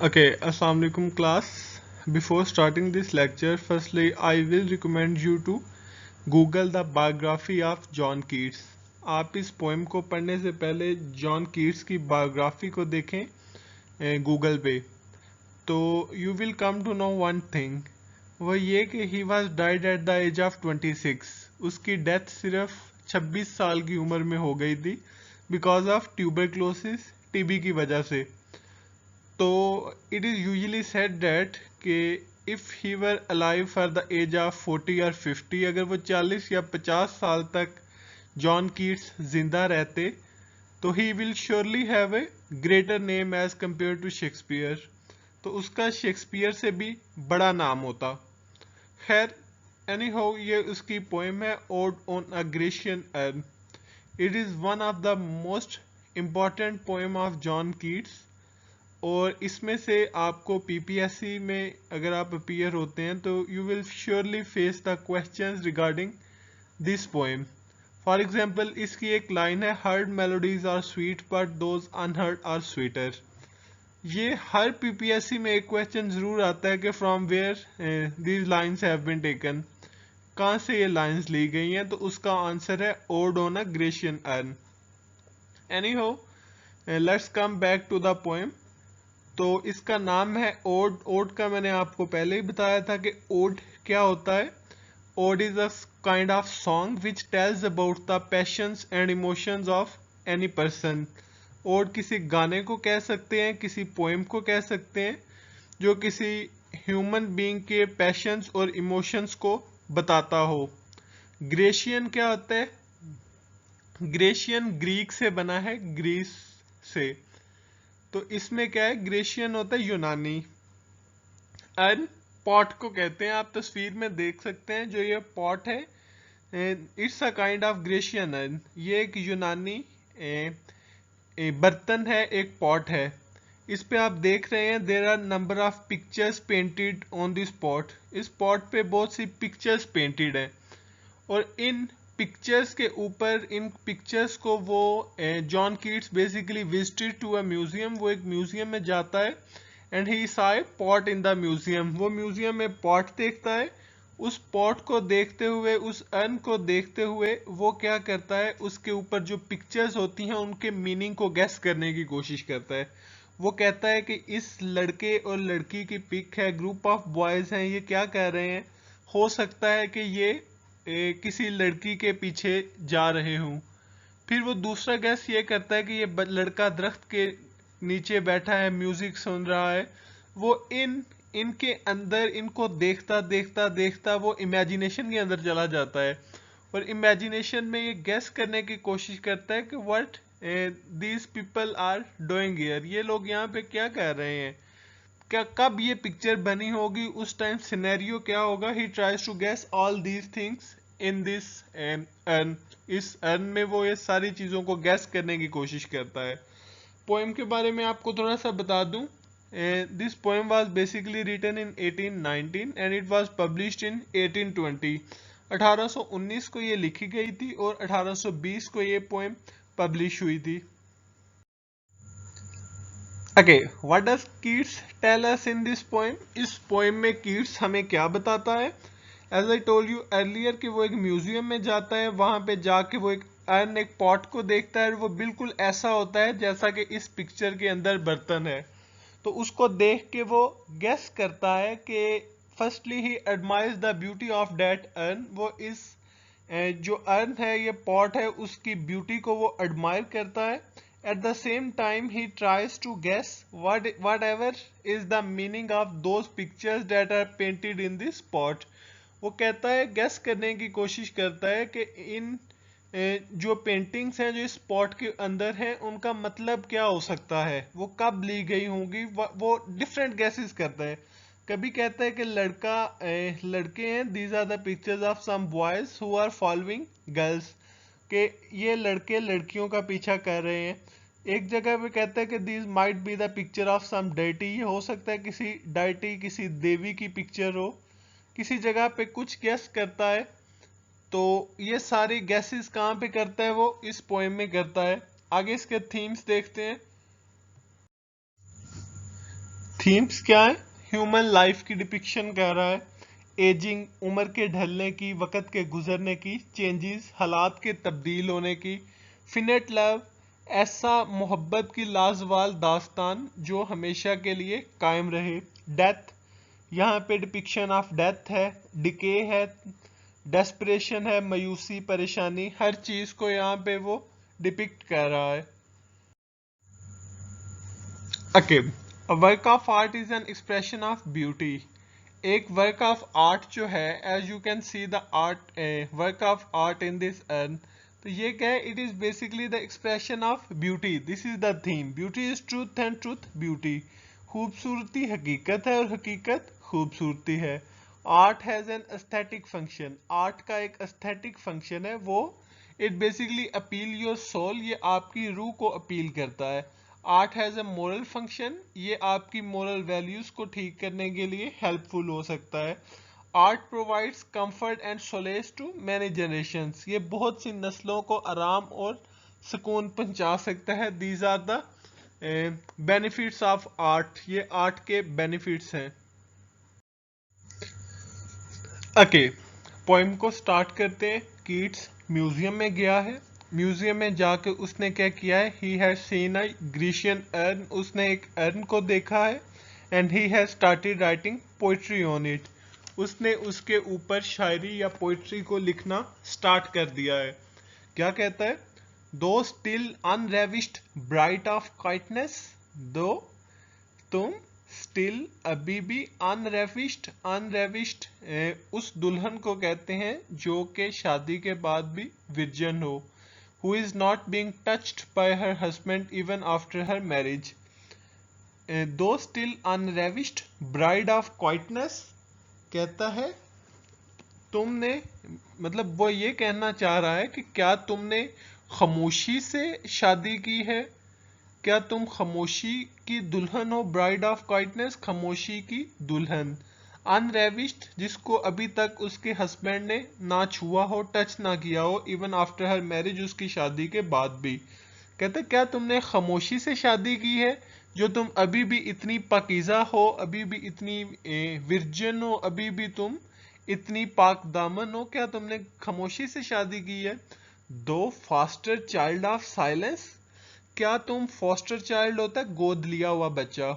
Okay, Assalamu alaikum class. Before starting this lecture, firstly I will recommend you to Google the biography of John Keats. आप इस poem को पढ़ने से पहले John Keats की biography को देखें गूगल पे, तो you will come to know one thing. वो ये कि he was died at the age of 26। उसकी डेथ सिर्फ 26 साल की उम्र में हो गई थी बिकॉज ऑफ ट्यूबरक्लोसिस, टीबी की वजह से। तो it is usually said that कि if he were alive for the age of 40 और 50, अगर वो 40 या 50 साल तक जॉन कीट्स जिंदा रहते तो he will surely have a greater name as compare to Shakespeare. तो उसका शेक्सपियर से भी बड़ा नाम होता। खैर, एनी हाउ, ये उसकी पोएम है ode on a Grecian earn. It is one of the most important poem of John Keats, और इसमें से आपको पीपीएससी में अगर आप अपीयर होते हैं तो you will surely face the questions regarding this poem. For example, इसकी एक लाइन है, heard melodies are sweet but those unheard are sweeter. ये हर पीपीएससी में एक क्वेश्चन जरूर आता है कि from where these lines have been taken, कहाँ से ये लाइन्स ली गई हैं। तो उसका आंसर है ode on a Grecian urn. Anyhow, let's come back to the poem. तो इसका नाम है ओड। ओड का मैंने आपको पहले ही बताया था कि ओड क्या होता है। Ode is a kind of song which tells about the passions and emotions of any person. Ode किसी गाने को कह सकते हैं, किसी पोएम को कह सकते हैं जो किसी ह्यूमन बीइंग के पैशंस और इमोशंस को बताता हो। ग्रेशियन क्या होता है? ग्रेशियन ग्रीक से बना है, ग्रीस से। तो इसमें क्या है, ग्रेशियन होता है यूनानी। अर्न पॉट को कहते हैं, आप तस्वीर में देख सकते हैं जो ये पॉट है, it's a kind of Grecian earn. ये एक यूनानी बर्तन है, एक पॉट है। इस पे आप देख रहे हैं there are number of pictures painted on this pot. इस पॉट पे बहुत सी पिक्चर्स पेंटेड हैं, और इन पिक्चर्स के ऊपर, इन पिक्चर्स को वो John Keats basically visited to a museum. वो एक म्यूजियम में जाता है and he saw a pot in the museum. वो म्यूजियम में पॉट देखता है। उस पॉट को देखते हुए, उस अर्न को देखते हुए वो क्या करता है, उसके ऊपर जो पिक्चर्स होती हैं उनके मीनिंग को गैस करने की कोशिश करता है। वो कहता है कि इस लड़के और लड़की की पिक है, ग्रुप ऑफ बॉयज हैं, ये क्या कर रहे हैं। हो सकता है कि ये किसी लड़की के पीछे जा रहे हूँ। फिर वो दूसरा गैस ये करता है कि ये लड़का दरख्त के नीचे बैठा है, म्यूजिक सुन रहा है। वो इनके अंदर, इनको देखता देखता देखता वो इमेजिनेशन के अंदर चला जाता है, और इमेजिनेशन में ये गैस करने की कोशिश करता है कि what these people are doing here. ये लोग यहाँ पे क्या कर रहे हैं, क्या कब ये पिक्चर बनी होगी, उस टाइम सिनेरियो क्या होगा। He tries to guess all these things in this urn. इस अर्न में वो ये सारी चीज़ों को गैस करने की कोशिश करता है। पोएम के बारे में आपको थोड़ा सा बता दूं, this poem was basically written in 1819 and it was published in 1820। 1819 को ये लिखी गई थी और 1820 को ये पोएम पब्लिश हुई थी। Okay, what does Keats tell us in this poem? इस पोएम में कीट्स हमें क्या बताता है? As I told you earlier कि वो एक म्यूजियम में जाता है, वहां पे जाके वो एक अर्न, एक पॉट को देखता है, और वो बिल्कुल ऐसा होता है जैसा कि इस पिक्चर के अंदर बर्तन है। तो उसको देख के वो गेस करता है कि firstly he admires the beauty of that earn. वो इस जो अर्न है, ये पॉट है, उसकी ब्यूटी को वो एडमायर करता है। At the same time he tries to guess whatever is the meaning of those pictures that are painted in this pot. वो कहता है, गेस करने की कोशिश करता है कि इन जो पेंटिंग्स हैं जो इस पॉट के अंदर हैं उनका मतलब क्या हो सकता है, वो कब ली गई होंगी। वो डिफरेंट गैसेस करता है। कभी कहता है कि लड़के हैं, these are the pictures of some boys who are following girls, कि ये लड़के लड़कियों का पीछा कर रहे हैं। एक जगह पे कहता है कि these might be the picture of some deity, ये हो सकता है किसी डाइटी, किसी देवी की पिक्चर हो। किसी जगह पे कुछ गेस करता है। तो ये सारी गैसेस कहाँ पे करता है, वो इस पोएम में करता है। आगे इसके थीम्स देखते हैं। थीम्स क्या है? ह्यूमन लाइफ की डिपिक्शन कर रहा है, एजिंग, उम्र के ढलने की, वक्त के गुजरने की, चेंजेस, हालात के तब्दील होने की, फिनेट लव, ऐसा मोहब्बत की लाजवाल दास्तान जो हमेशा के लिए कायम रहे, डेथ, यहाँ पे डिपिक्शन ऑफ डेथ है, डिके है, डेस्परेशन है, मायूसी, परेशानी, हर चीज को यहाँ पे वो डिपिक्ट कर रहा है। Okay, a work of art is an expression of beauty. एक वर्क ऑफ आर्ट जो है, as you can see the art work of art in this urn, तो ये क्या है? It is basically the expression of beauty. This is the theme, beauty is truth and truth beauty. खूबसूरती हकीकत है और हकीकत खूबसूरती है। Art has an aesthetic function, art का एक एस्थेटिक फंक्शन है वो, it basically appeal your soul, ये आपकी रूह को अपील करता है। Art has a moral function, ये आपकी मोरल वैल्यूज को ठीक करने के लिए हेल्पफुल हो सकता है। Art provides comfort and solace to many generations, ये बहुत सी नस्लों को आराम और सुकून पहुंचा सकता है। These are the benefits of art, ये आर्ट के बेनिफिट्स हैं। ओके, पोइम को स्टार्ट करते हैं। कीट्स म्यूजियम में गया है, म्यूजियम में जाकर उसने क्या किया है? He has seen a Grecian earn, उसने एक अर्न को देखा है, and he has started writing poetry on it, उसने उसके ऊपर शायरी या पोइट्री को लिखना स्टार्ट कर दिया है। क्या कहता है? दो स्टिल अनरेविश्ड ब्राइट ऑफ काइटनेस, दो तुम स्टिल अभी भी अनरेविश्ड, अनरेविश्ड उस दुल्हन को कहते हैं जो कि शादी के बाद भी विर्जन हो, who is not being touched by her husband even after her marriage. Though still unravished bride of quietness, कहता है तुमने, मतलब वो ये कहना चाह रहा है कि क्या तुमने खामोशी से शादी की है? क्या तुम खामोशी की दुल्हन हो? ब्राइड ऑफ क्वाइटनेस, खामोशी की दुल्हन। अनरेविश्ड, जिसको अभी तक उसके हस्बैंड ने ना छुआ हो, टच ना किया हो, इवन आफ्टर हर मैरिज, उसकी शादी के बाद भी। कहते क्या तुमने खामोशी से शादी की है, जो तुम अभी भी इतनी पाकीज़ा हो, अभी भी इतनी विर्जन हो, अभी भी तुम इतनी पाक दामन हो, क्या तुमने खामोशी से शादी की है? दो फास्टर चाइल्ड ऑफ साइलेंस, क्या तुम फॉस्टर चाइल्ड होता है गोद लिया हुआ बच्चा।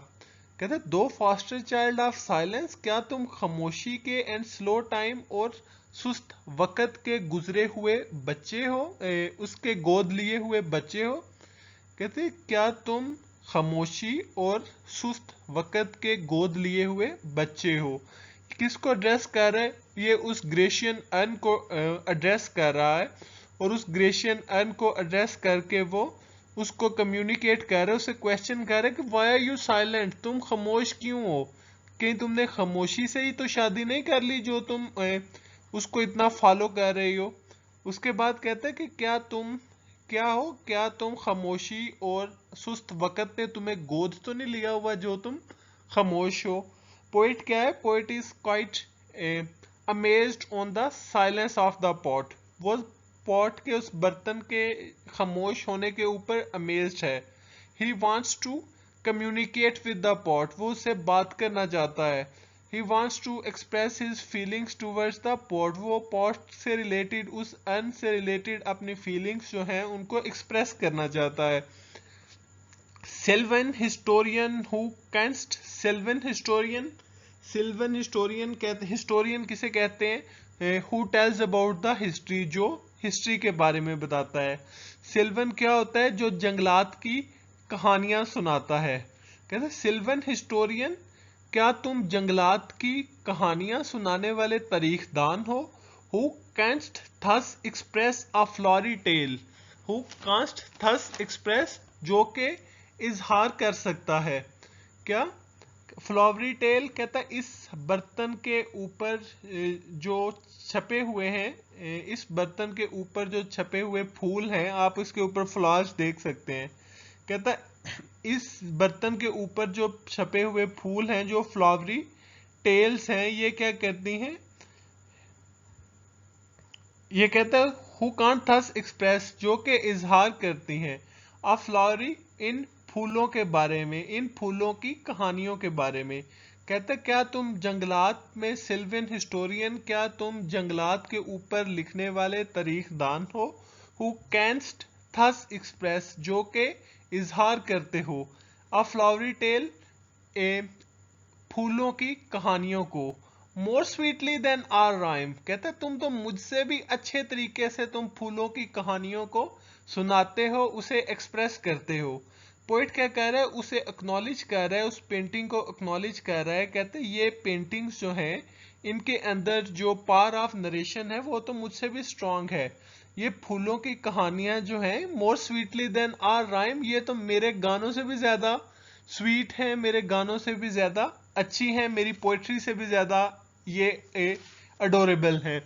कहते दो फॉस्टर चाइल्ड ऑफ साइलेंस, क्या तुम खामोशी के एंड स्लो टाइम और सुस्त वक़्त के गुजरे हुए बच्चे हो, उसके गोद लिए हुए बच्चे हो। कहते क्या तुम खामोशी और सुस्त वक़्त के गोद लिए हुए बच्चे हो। किसको एड्रेस कर रहा है? ये उस ग्रेशियन अर्न को एड्रेस कर रहा है, और उस ग्रेशियन अर्न को एड्रेस करके वो उसको कम्युनिकेट कर रहे, उसे क्वेश्चन कर रहे कि वाई आर यू साइलेंट, तुम खामोश क्यों हो? कहीं तुमने खामोशी से ही तो शादी नहीं कर ली जो तुम उसको इतना फॉलो कर रही हो। उसके बाद कहते हैं कि क्या तुम क्या हो, क्या तुम खामोशी और सुस्त वक़्त ने तुम्हें गोद तो नहीं लिया हुआ जो तुम खामोश हो। पोइट क्या है? Poet is quite amazed on the silence of the pot, वो पॉट के उस बर्तन के खामोश होने के ऊपर अमेज्ड है। He wants to communicate with the pot, वो उससे बात करना चाहता है। He wants to express his feelings towards the pot, वो पॉट से रिलेटेड, उस अर्न से रिलेटेड अपनी फीलिंग्स जो हैं उनको एक्सप्रेस करना चाहता है। Sylvan historian who canst, sylvan historian, sylvan historian कहते, हिस्टोरियन किसे कहते हैं? Who tells about the history, जो हिस्ट्री के बारे में बताता है। सिल्वन क्या होता है? जो जंगलात की कहानियां सुनाता है। कहते सिल्वन हिस्टोरियन, क्या तुम जंगलात की कहानियां सुनाने वाले तारीखदान हो? Who canst thus express a flowery tale, who canst thus express, जो के इजहार कर सकता है। क्या? फ्लावरी टेल कहता है इस बर्तन के ऊपर जो छपे हुए हैं, इस बर्तन के ऊपर जो छपे हुए फूल हैं, आप इसके ऊपर फ्लावर्स देख सकते हैं। कहता है इस बर्तन के ऊपर जो छपे हुए फूल हैं, जो फ्लावरी टेल्स हैं, ये क्या करती हैं? ये कहता है हु कांट थस एक्सप्रेस, जो के इजहार करती हैं। अ फ्लावरी इन फूलों के बारे में, इन फूलों की कहानियों के बारे में। कहते क्या तुम जंगलात में सिल्वियन हिस्टोरियन, क्या तुम जंगलात के ऊपर लिखने वाले तारीखदान हो? हु कैंस्ट थस एक्सप्रेस, जो के इजहार करते हो, अ फ्लावरी टेल, ए फूलों की कहानियों को, more sweetly than our rhyme. कहते तुम तो मुझसे भी अच्छे तरीके से तुम फूलों की कहानियों को सुनाते हो, उसे एक्सप्रेस करते हो। पोइट क्या कह रहा है, उसे एक्नॉलेज कर रहा है, उस पेंटिंग को एक्नॉलेज कर रहा है। कहते ये पेंटिंग्स जो हैं इनके अंदर जो पावर ऑफ नरेशन है वो तो मुझसे भी स्ट्रांग है। ये फूलों की कहानियां जो हैं more sweetly than our rhyme, ये तो मेरे गानों से भी ज्यादा स्वीट है, मेरे गानों से भी ज्यादा अच्छी है, मेरी पोएट्री से भी ज्यादा ये अडोरेबल है।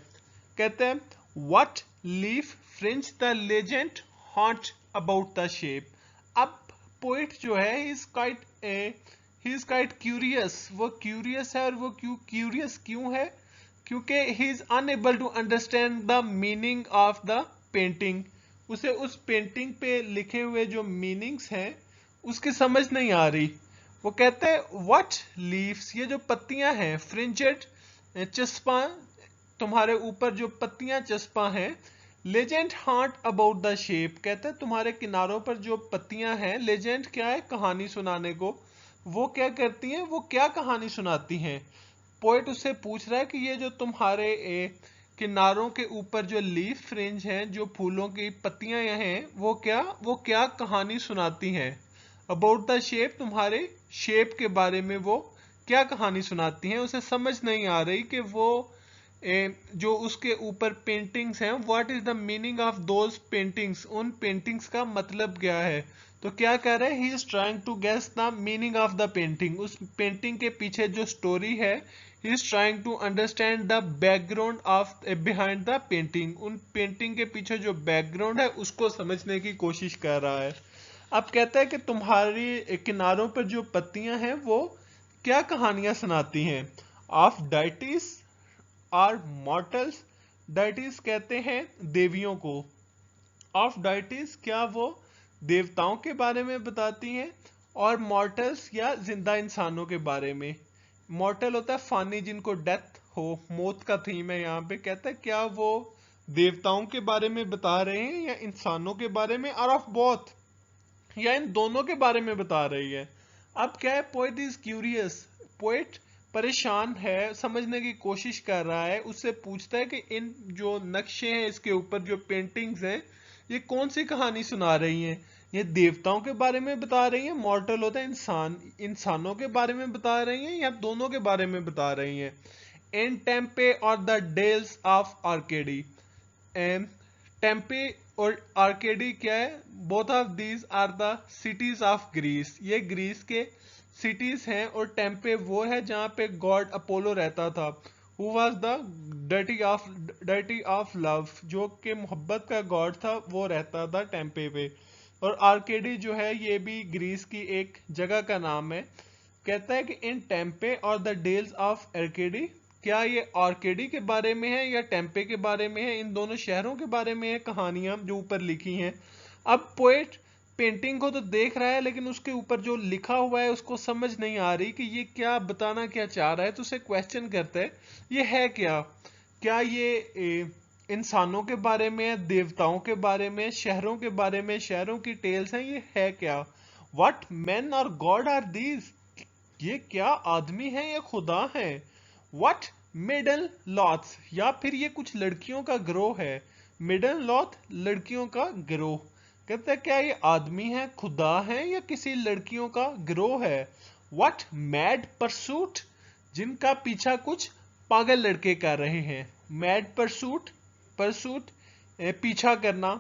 कहते हैं what leaf fringe the legend haunt about the shape. अब पोइट जो है ही इज क्वाइट क्यूरियस, वो क्यूरियस है। और वो क्यूरियस क्यों है? क्योंकि he is unable to understand the meaning of the painting. उसे उस पेंटिंग पे लिखे हुए जो मीनिंग्स हैं उसकी समझ नहीं आ रही। वो कहते हैं व्हाट लीव्स, ये जो पत्तियां हैं, फ्रिंजेड चस्पा, तुम्हारे ऊपर जो पत्तियां चस्पा हैं, legend heart about the shape. कहते हैं तुम्हारे किनारों पर जो पत्तियां हैं, लेजेंड क्या है? कहानी सुनाने को। वो क्या करती हैं? वो क्या कहानी सुनाती हैं? पोएट उससे पूछ रहा है कि ये जो तुम्हारे किनारों के ऊपर जो लीफ फ्रिंज हैं, जो फूलों की पत्तियां हैं, वो क्या कहानी सुनाती हैं? अबाउट द शेप, तुम्हारे शेप के बारे में वो क्या कहानी सुनाती हैं? उसे समझ नहीं आ रही कि वो जो उसके ऊपर पेंटिंग्स हैं, what is the meaning of those paintings, उन पेंटिंग्स का मतलब क्या है। तो क्या कह रहे हैं, he is trying to guess the meaning of the painting, उस पेंटिंग के पीछे जो स्टोरी है, he is trying to understand the background of behind the painting, उन पेंटिंग के पीछे जो बैकग्राउंड है उसको समझने की कोशिश कर रहा है। अब कहता है कि तुम्हारी किनारों पर जो पत्तियां हैं वो क्या कहानियां सुनाती हैं। Of deities or mortals, deities कहते हैं देवियों को। ऑफ डाइटिस, क्या वो देवताओं के बारे में बताती हैं? और मॉर्टल्स या जिंदा इंसानों के बारे में। मॉर्टल होता है फानी, जिनको डेथ हो, मौत का थीम है यहाँ पे। कहता है क्या वो देवताओं के बारे में बता रहे हैं या इंसानों के बारे में, और ऑफ बोथ, या इन दोनों के बारे में बता रही है। अब क्या है, पोएट इज क्यूरियस, पोएट परेशान है, समझने की कोशिश कर रहा है। उससे पूछता है कि इन जो नक्शे हैं, इसके ऊपर जो पेंटिंग्स हैं, ये कौन सी कहानी सुना रही हैं? ये देवताओं के बारे में बता रही हैं, मॉर्टल होता है इंसान, इंसानों के बारे में बता रही हैं, या दोनों के बारे में बता रही हैं? In Tempe or the dales of Arcady, Tempe और आर्केडी क्या है? Both of these are the cities of Greece, ये ग्रीस के सिटीज हैं। और टेम्पे वो है जहां पे गॉड अपोलो रहता था, who was the dirty of love, जो कि मोहब्बत का गॉड था, वो रहता था टेम्पे पे। और आर्केडी जो है ये भी ग्रीस की एक जगह का नाम है। कहता है कि इन Tempe or the dales of आर्केडी, क्या ये आर्केडी के बारे में है या टेम्पे के बारे में है? इन दोनों शहरों के बारे में है कहानियां जो ऊपर लिखी हैं। अब पोएट पेंटिंग को तो देख रहा है, लेकिन उसके ऊपर जो लिखा हुआ है उसको समझ नहीं आ रही कि ये क्या बताना क्या चाह रहा है। तो उसे क्वेश्चन करते हैं ये है क्या? क्या ये इंसानों के बारे में है, देवताओं के बारे में, शहरों के बारे में, शहरों की टेल्स हैं, ये है क्या? व्हाट मैन और गॉड आर दीज, ये क्या आदमी है या खुदा है? व्हाट मिडल लॉथ्स, या फिर ये कुछ लड़कियों का गिरोह है। मिडल लॉथ, लड़कियों का गिरोह। कहते हैं क्या ये आदमी है, खुदा है, या किसी लड़कियों का गिरोह है? व्हाट मैड परसूट, जिनका पीछा कुछ पागल लड़के कर रहे हैं। मैड परसूट, परसूट पीछा करना।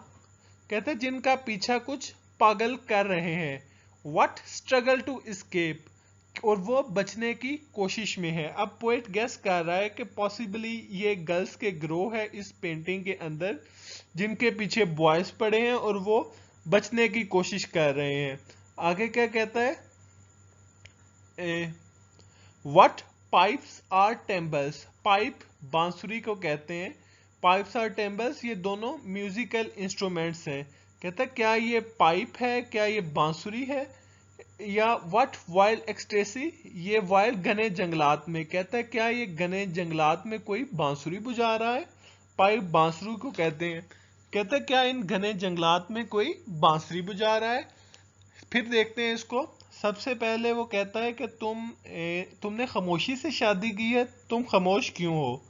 कहते हैं जिनका पीछा कुछ पागल कर रहे हैं। व्हाट स्ट्रगल टू एस्केप, और वो बचने की कोशिश में है। अब पोएट गेस कर रहा है कि पॉसिबली ये गर्ल्स के ग्रोह है इस पेंटिंग के अंदर, जिनके पीछे बॉयज पड़े हैं और वो बचने की कोशिश कर रहे हैं। आगे क्या कहता है, व्हाट पाइप्स आर टेम्बल्स, पाइप बांसुरी को कहते हैं, पाइप्स आर टेम्बल्स, ये दोनों म्यूजिकल इंस्ट्रूमेंट्स हैं। कहता है क्या ये पाइप है, क्या ये बांसुरी है? या व्हाट वाइल्ड एक्सटेसी, ये वाइल्ड घने जंगलात में। कहता है क्या ये घने जंगलात में कोई बांसुरी बुझा रहा है। पाइप बांसुरी को कहते हैं। कहता है क्या इन घने जंगलात में कोई बांसुरी बुझा रहा है। फिर देखते हैं इसको। सबसे पहले वो कहता है कि तुमने खामोशी से शादी की है, तुम खामोश क्यों हो।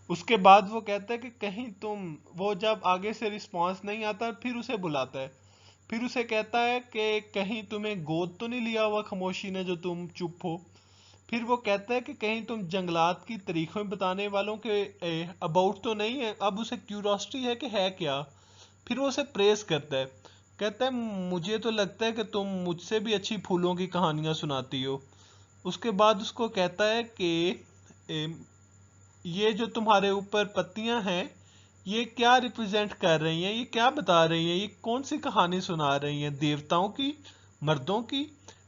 उसके बाद वो कहता है कि कहीं वो जब आगे से रिस्पांस नहीं आता फिर उसे बुलाता है। फिर उसे कहता है कि कहीं तुम्हें गोद तो नहीं लिया हुआ खामोशी ने जो तुम चुप हो। फिर वो कहता है कि कहीं तुम जंगलात की तारीखें बताने वालों के अबाउट तो नहीं है। अब उसे क्यूरोसिटी है कि है क्या। फिर वो उसे प्रेस करता है। कहता है मुझे तो लगता है कि तुम मुझसे भी अच्छी फूलों की कहानियां सुनाती हो। उसके बाद उसको कहता है कि ये जो तुम्हारे ऊपर पत्तियां हैं ये क्या रिप्रेजेंट कर रही हैं, ये क्या बता रही हैं, ये कौन सी कहानी सुना रही हैं, देवताओं की, मर्दों की,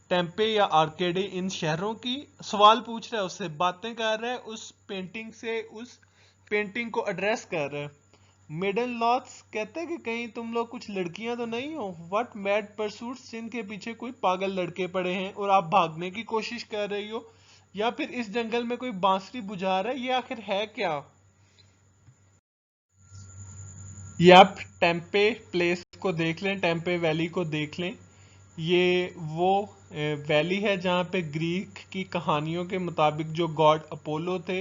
टेम्पे या आर्केडे इन शहरों की। सवाल पूछ रहा है उससे, बातें कर रहा है उस पेंटिंग से, उस पेंटिंग को एड्रेस कर रहा है। मिडन लॉथ्स कहते हैं कि कहीं तुम लोग कुछ लड़कियां तो नहीं हो। व्हाट मैड परसूट्स, जिनके पीछे कोई पागल लड़के पड़े हैं और आप भागने की कोशिश कर रही हो। या फिर इस जंगल में कोई बांसुरी बुझा रहा है, ये आखिर है क्या। ये आप टेम्पे प्लेस को देख लें, टेम्पे वैली को देख लें। ये वो वैली है जहाँ पे ग्रीक की कहानियों के मुताबिक जो गॉड अपोलो थे,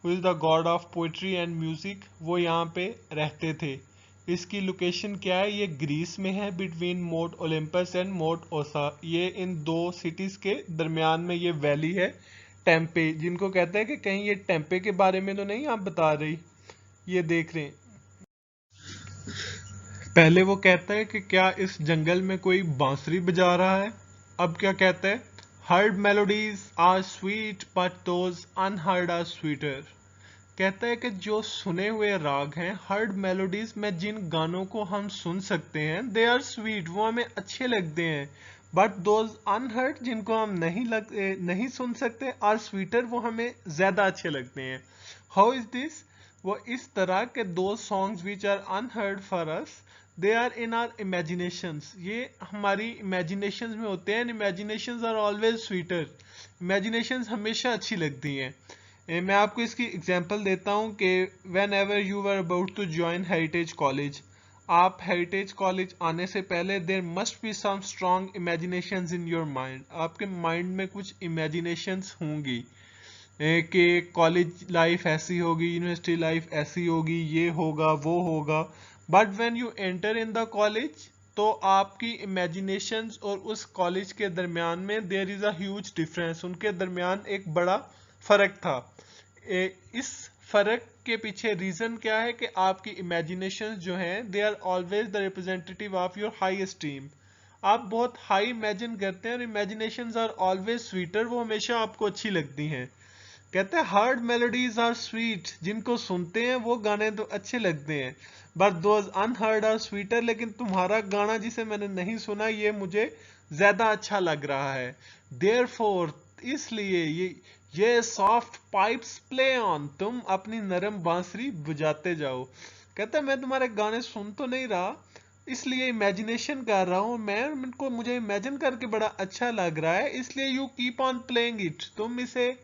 who is the God of poetry and music, वो यहाँ पे रहते थे। इसकी लोकेशन क्या है, ये ग्रीस में है, बिटवीन मोट ओलंपस एंड मोट ओसा। ये इन दो सिटीज के दरमियान में ये वैली है टेम्पे, जिनको कहते हैं कि कहीं ये टेम्पे के बारे में तो नहीं आप बता रही। ये देख रहे हैं। पहले वो कहता है कि क्या इस जंगल में कोई बांसुरी बजा रहा है। अब क्या कहता है, heard melodies are sweet but those unheard are sweeter. कहता है कि जो सुने हुए राग हैं, हर्ड मेलोडीज में जिन गानों को हम सुन सकते हैं, दे आर स्वीट, वो हमें अच्छे लगते हैं। बट दोज अनहर्ड, जिनको हम नहीं सुन सकते, आर स्वीटर, वो हमें ज्यादा अच्छे लगते हैं। हाउ इज दिस, वो इस तरह के दो songs which are unheard for us, they are in our imaginations, ये हमारी इमेजिनेशंस में होते हैं। Imaginations are always sweeter, imaginations हमेशा अच्छी लगती हैं। मैं आपको इसकी एग्जांपल देता हूँ कि whenever you were about to join Heritage college, आप हेरिटेज कॉलेज आने से पहले there must be some strong imaginations in your mind. आपके माइंड में कुछ इमेजिनेशंस होंगी कि कॉलेज लाइफ ऐसी होगी, यूनिवर्सिटी लाइफ ऐसी होगी, ये होगा वो होगा। But when you enter in the college, तो आपकी इमेजिनेशंस और उस कॉलेज के दरमियान में there is a huge difference, उनके दरमियान एक बड़ा फर्क था। इस फर्क के पीछे रीजन क्या है कि आपकी इमेजिनेशंस जो हैं, they are always the representative of your high esteem. आप बहुत हाई इमेजिन करते हैं और इमेजिनेशंस आर ऑलवेज स्वीटर, वो हमेशा आपको अच्छी लगती हैं। कहते हैं हार्ड मेलोडीज आर स्वीट, जिनको सुनते हैं वो गाने तो अच्छे लगते हैं। But those unheard are sweeter, लेकिन तुम्हारा गाना जिसे मैंने नहीं सुना ये मुझे ज्यादा अच्छा लग रहा है। देयरफॉर, इसलिए ये सॉफ्ट पाइप्स प्ले ऑन, तुम अपनी नरम बांसुरी बजाते जाओ। कहता है मैं तुम्हारे गाने सुन तो नहीं रहा, इसलिए इमेजिनेशन कर रहा हूँ मैं, इनको मुझे इमेजिन करके बड़ा अच्छा लग रहा है, इसलिए you keep on playing it, तुम इसे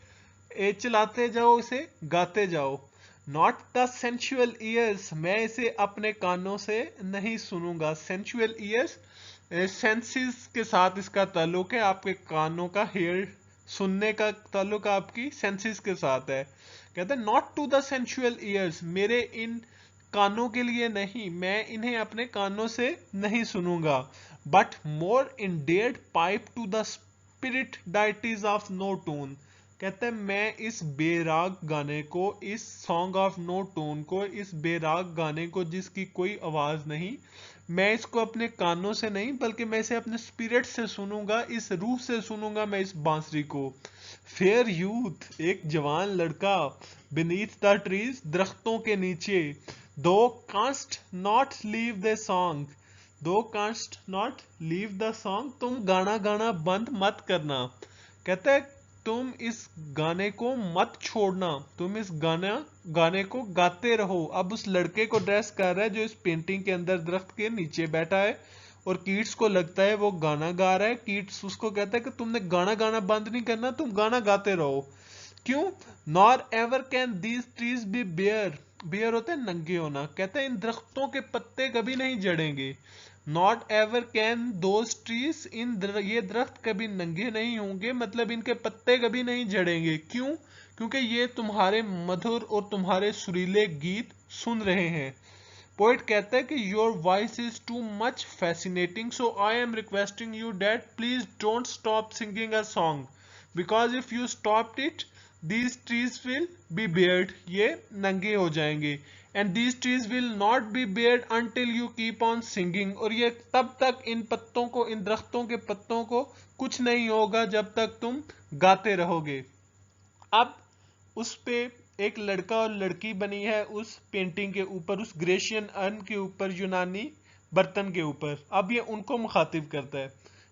चलाते जाओ, इसे गाते जाओ। नॉट द सेंसुअल ईयर्स, मैं इसे अपने कानों से नहीं सुनूंगा। सेंसुअल ईयर्स, सेंसेस के साथ इसका ताल्लुक है, आपके कानों का, हेयर सुनने का ताल्लुक आपकी सेंसेस के साथ है। कहते हैं not to the sensual ears, मेरे इन कानों के लिए नहीं, मैं इन्हें अपने कानों से नहीं सुनूंगा। But more endeared pipe to the spirit ditties of no tone. कहते हैं मैं इस बेराग गाने को, इस सॉन्ग ऑफ नो टोन को, इस बेराग गाने को जिसकी कोई आवाज नहीं, मैं इसको अपने कानों से नहीं बल्कि मैं इसे अपने स्पिरिट से सुनूंगा, इस रूह से सुनूंगा मैं इस बांसुरी को। फेयर यूथ, एक जवान लड़का, बीनीथ द ट्रीज, दरख्तों के नीचे, thou canst not leave the song, thou canst not leave the song, तुम गाना गाना बंद मत करना। कहता है तुम इस गाने को मत छोड़ना, तुम इस गाने को गाते रहो। अब उस लड़के को ड्रेस कर रहा है जो इस पेंटिंग के अंदर दरख्त के नीचे बैठा है, और कीट्स को लगता है वो गाना गा रहा है। कीट्स उसको कहता है कि तुमने गाना गाना बंद नहीं करना, तुम गाना गाते रहो। क्यों? Nor ever can these trees be bare. Bare होता है नंगे होना। कहते हैं इन दरख्तों के पत्ते कभी नहीं जड़ेंगे। Not ever can those trees, ये दरख्त कभी नंगे नहीं होंगे, मतलब इनके पत्ते कभी नहीं झड़ेंगे। क्यों? क्योंकि ये तुम्हारे मधुर और तुम्हारे सुरीले गीत सुन रहे हैं। पोइट कहता है कि your voice is too much fascinating, so I am requesting you that please don't stop singing a song, because if you stop it these trees will be Baird, ये नंगे हो जाएंगे। And these trees will not be Baird until you keep on singing, और ये तब तक इन पत्तों को, इन दरख्तों के पत्तों को कुछ नहीं होगा जब तक तुम गाते रहोगे। अब उस पे एक लड़का और लड़की बनी है उस पेंटिंग के ऊपर, उस ग्रेशियन अर्न के ऊपर, यूनानी बर्तन के ऊपर। अब ये उनको मुखातिब करता है,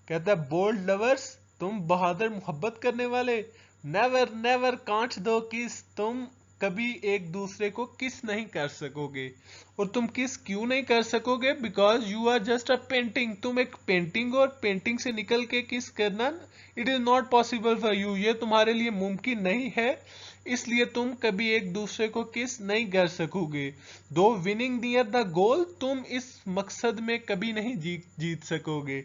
कहता है बोल्ड लवर्स, तुम बहादुर मोहब्बत करने वाले, नेवर नेवर कांट दो किस, तुम कभी एक दूसरे को किस नहीं कर सकोगे। और तुम किस क्यों नहीं कर सकोगे? Because you are just a painting, तुम एक पेंटिंग, और पेंटिंग से निकल के किस करना it is not possible for you, ये तुम्हारे लिए मुमकिन नहीं है, इसलिए तुम कभी एक दूसरे को किस नहीं कर सकोगे। दो विनिंग नियर द गोल, तुम इस मकसद में कभी नहीं जीत सकोगे।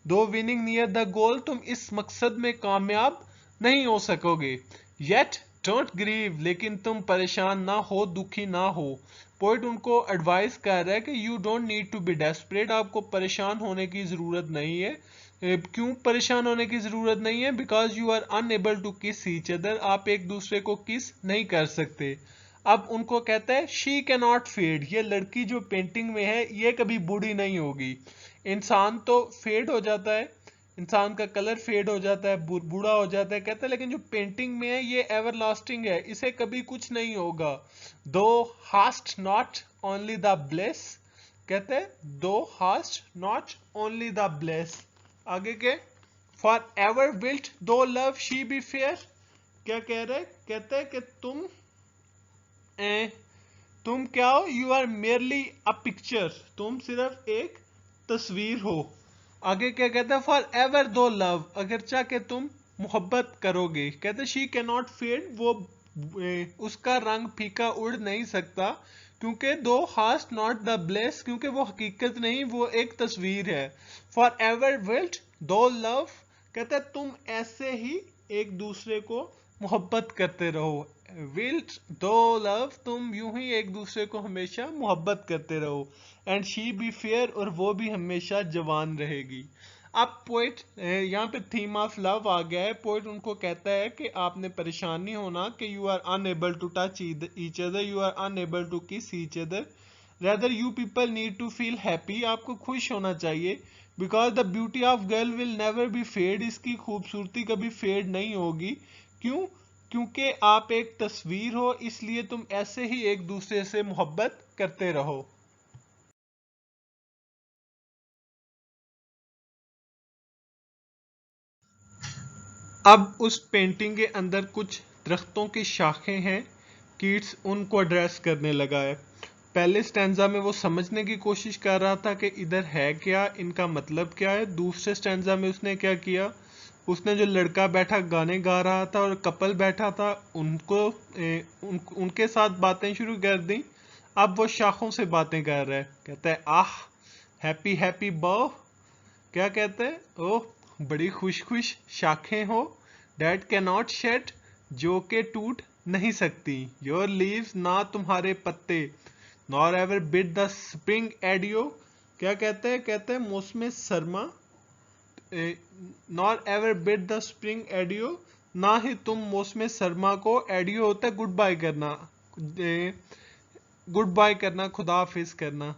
दो विनिंग नियर द गोल, तुम इस मकसद में कामयाब नहीं हो सकोगे। येट डोंट ग्रीव, लेकिन तुम परेशान ना हो, दुखी ना हो। पोइट उनको एडवाइस कर रहा है कि you don't need to be desperate, आपको परेशान होने की जरूरत नहीं है। क्यों परेशान होने की जरूरत नहीं है? Because you are unable to kiss each other, आप एक दूसरे को किस नहीं कर सकते। अब उनको कहता है शी कैन नॉट फेड, ये लड़की जो पेंटिंग में है ये कभी बूढ़ी नहीं होगी। इंसान तो फेड हो जाता है, इंसान का कलर फेड हो जाता है, बूढ़ा हो जाता है, कहता है लेकिन जो पेंटिंग में है ये एवर लास्टिंग है, इसे कभी कुछ नहीं होगा। Thou hast not only the bliss, कहते हैं thou hast not only the bliss. आगे के forever wilt thou love she be fair, क्या कह रहे? कहते हैं कि तुम क्या हो? You are merely a picture, तुम सिर्फ एक तस्वीर हो। आगे क्या कहता है? फॉर एवर दो लव, अगर चाह के तुम मोहब्बत करोगे। कहते शी कैन नॉट फेड, वो उसका रंग फीका उड़ नहीं सकता, क्योंकि दो हास्ट नॉट द ब्लेस, क्योंकि वो हकीकत नहीं, वो एक तस्वीर है। For ever wilt thou love, कहता है तुम ऐसे ही एक दूसरे को मोहब्बत करते रहो। विल्ट दो लव, तुम यूं ही एक दूसरे को हमेशा मोहब्बत करते रहो। एंड शी बी फेयर, और वो भी हमेशा जवान रहेगी। अब पोइट यहाँ पे थीम ऑफ लव आ गया है। पोइट उनको कहता है कि आपने परेशान नहीं होना कि you are unable to touch each other, you are unable to kiss each other, rather you people need to feel happy, आपको खुश होना चाहिए। Because the beauty of girl will never be fade, इसकी खूबसूरती कभी फेड नहीं होगी। क्यों? क्योंकि आप एक तस्वीर हो, इसलिए तुम ऐसे ही एक दूसरे से मोहब्बत करते रहो। अब उस पेंटिंग के अंदर कुछ दरख्तों की शाखें हैं। कीट्स उनको एड्रेस करने लगा है। पहले स्टैंजा में वो समझने की कोशिश कर रहा था कि इधर है क्या, इनका मतलब क्या है। दूसरे स्टैंजा में उसने क्या किया? उसने जो लड़का बैठा गाने गा रहा था और कपल बैठा था उनको उनके साथ बातें शुरू कर दी। अब वो शाखों से बातें कर रहा है। कहता है आह हैप्पी हैप्पी बर्ड, क्या कहते हैं? ओह बड़ी खुश खुश शाखें हो, डैट कैन नॉट शेड, जो के टूट नहीं सकती, योर लीव्स, ना तुम्हारे पत्ते, nor ever bit the spring audio, क्या कहते हैं? कहते हैं मौसम Sarma, nor ever bit the spring audio, ना ही तुम मौसम सरमा को, एडियो होता है गुड बाय करना, गुड बाय करना, खुदा हाफिज करना।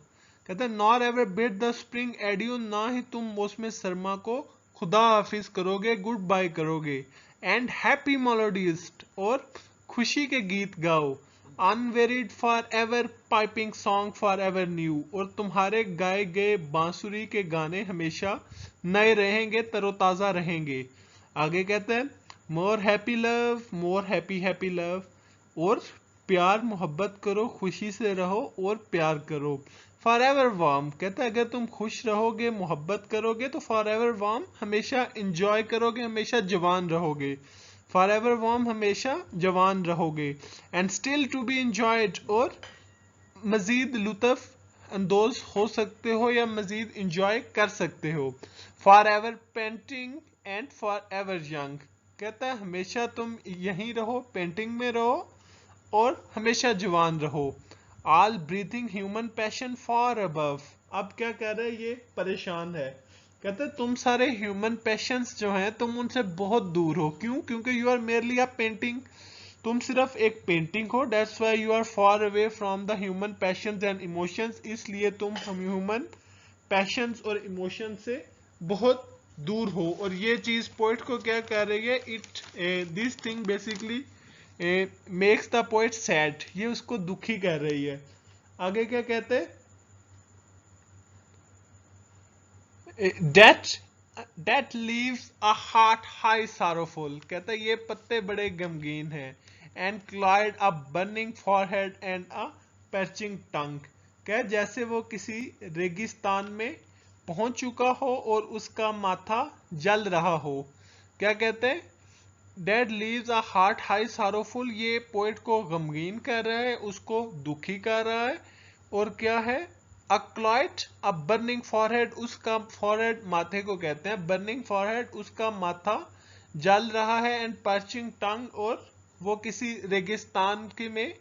कहते हैं nor ever bit the spring audio, ना ही तुम मौसम सरमा को खुदा हाफिज करोगे, गुड बाय करोगे। एंड हैप्पी मेलोडीज, और खुशी के गीत गाओ। Unvaried for ever piping song for ever new, और तुम्हारे गाए गए बांसुरी के गाने हमेशा नए रहेंगे, तरोताजा रहेंगे। आगे कहते हैं more happy love, more happy happy love, और प्यार मोहब्बत करो, खुशी से रहो और प्यार करो। फॉर एवर वार्म कहता है अगर तुम खुश रहोगे, मोहब्बत करोगे तो फॉर एवर वार्म हमेशा इंजॉय करोगे, हमेशा जवान रहोगे। फॉर एवर वार्म हमेशा जवान रहोगे। And still to be enjoyed और मजीद लुत्फ अंदोज हो सकते हो या मजीद इंजॉय कर सकते हो। For ever painting and for ever young कहता है हमेशा तुम यहीं रहो, पेंटिंग में रहो और हमेशा जवान रहो। All breathing human passion for above. अब क्या कह रहे हैं, ये परेशान है। कहते हैं तुम सारे ह्यूमन पैशंस जो हैं तुम उनसे बहुत दूर हो। क्यों? क्योंकि you are merely a painting, तुम सिर्फ एक पेंटिंग हो। That's why you are far away from the human passions and emotions, इसलिए तुम ह्यूमन पैशंस और इमोशन से बहुत दूर हो। और ये चीज पोइट को क्या कह रही है, it this thing basically makes the poet sad, ये उसको दुखी कह रही है। आगे क्या कहते हैं, that that leaves a heart high sorrowful कहता है ये पत्ते बड़े गमगीन हैं। And cloyed a burning forehead and a parching tongue कह जैसे वो किसी रेगिस्तान में पहुंच चुका हो और उसका माथा जल रहा हो। क्या कहते हैं, dead leaves a heart high sorrowful, ये पोएट को गमगीन कर रहा है, उसको दुखी कर रहा है। और क्या है, अक्लॉइट अ बर्निंग फॉरहेड, उसका फॉरहेड माथे को कहते हैं, बर्निंग फॉरहेड उसका माथा जल रहा है। एंड पर्चिंग टंग, और वो किसी रेगिस्तान के में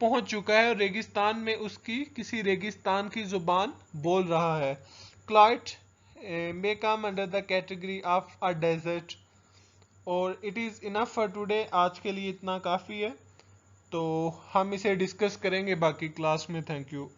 पहुंच चुका है और रेगिस्तान में उसकी किसी रेगिस्तान की जुबान बोल रहा है। Cloyed may come under the category of a desert. और it is enough for today, आज के लिए इतना काफ़ी है। तो हम इसे डिस्कस करेंगे बाकी क्लास में। Thank you.